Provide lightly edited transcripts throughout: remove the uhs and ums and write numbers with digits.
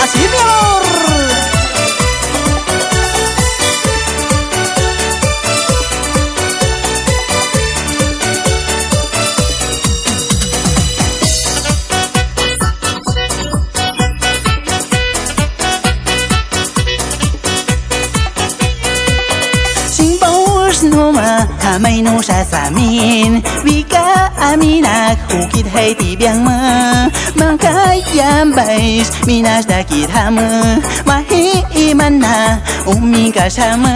Así mi amor. Noma hamay no siya sa amin Wika aminak hukit hay tibiyang ma Makayambais minas dakit hama Mahiiman na umika sama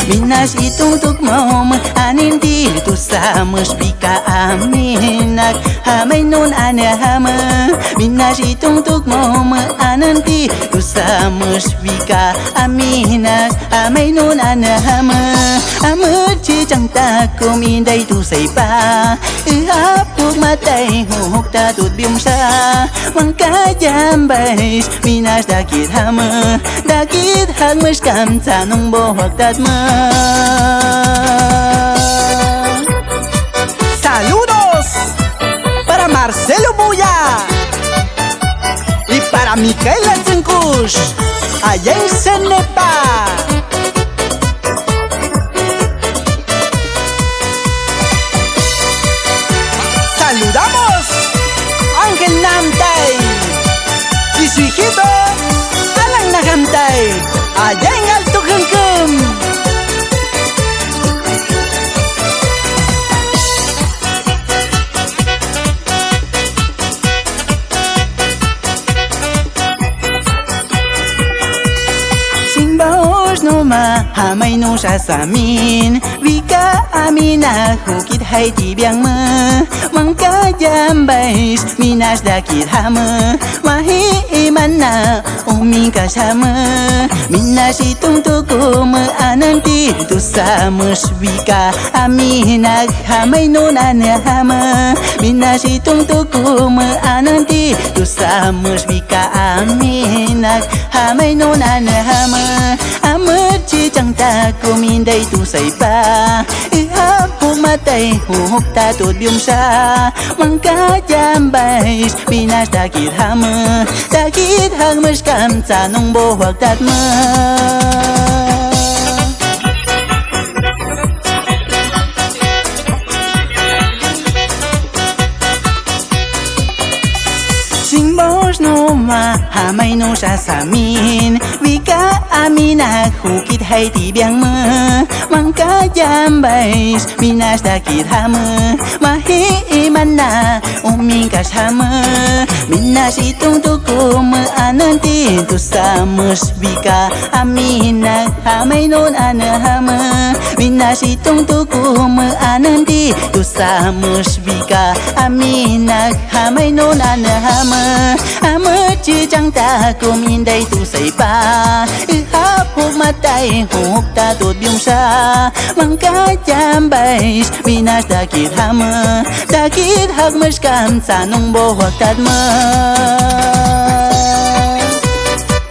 Minas itutuk mo anin dito sa musbika aminak Hamay nun ana hama Minas itutuk mo anan dito sa musbika aminak Hamay nun ana hama Amut chi chẳng ta cùng in đây tu say pa hấp thuốc ma tay hút ta tụt biếng xa mang cá giam bay minas dakit hama dakit hagmas kam ta nung bo hoặc tat ma. Saludos para Marcelo Buya y para Micaela Zenkush allá en Cenepa. Saludamos Ángel Namtay y su hijito Alan Nagamtay allá en Alto Cancún. Noma hamay no siya sa amin Wika aminak hukit hay tibiyang ma Mangkajambais minas dakit hama Mahiiman na umika sama Minas itong tuko maanan dito sa muswika Aminak hamay no nanahama Minas itong tuko maanan dito sa muswika Aminak hamay no nanahama Amut chi chẳng ta cùng in đây tu say pa hấp thuốc ma tay hút ta tụt biếng xa mang cá giam bay minas dakit hama dakit hagmas kam ta nung bo hoặc tat ma. Noma hamay no siya sa amin Wika aminak hukit hay tibiyang ma Mangkajambais minas dakit hama Mahiiman na umika sama Minas itong tuko maanan dito sa musbika Aminak hamay nun anahama Minas itong tuko maanan dito sa musbika Aminak hamay nun anahama Amut chi chẳng ta cùng in đây tu say pa hấp thuốc ma tay hút ta tụt biếng xa mang cá giam bay minas dakit hama dakit hagmas kam ta nung bo hoặc tat ma.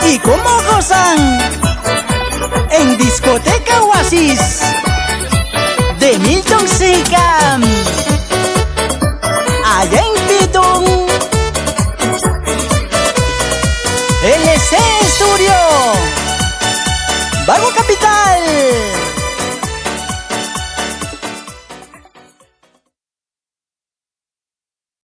¿Y cómo gozan en discoteca Oasis de Milton Sicam allá en Pitón? LC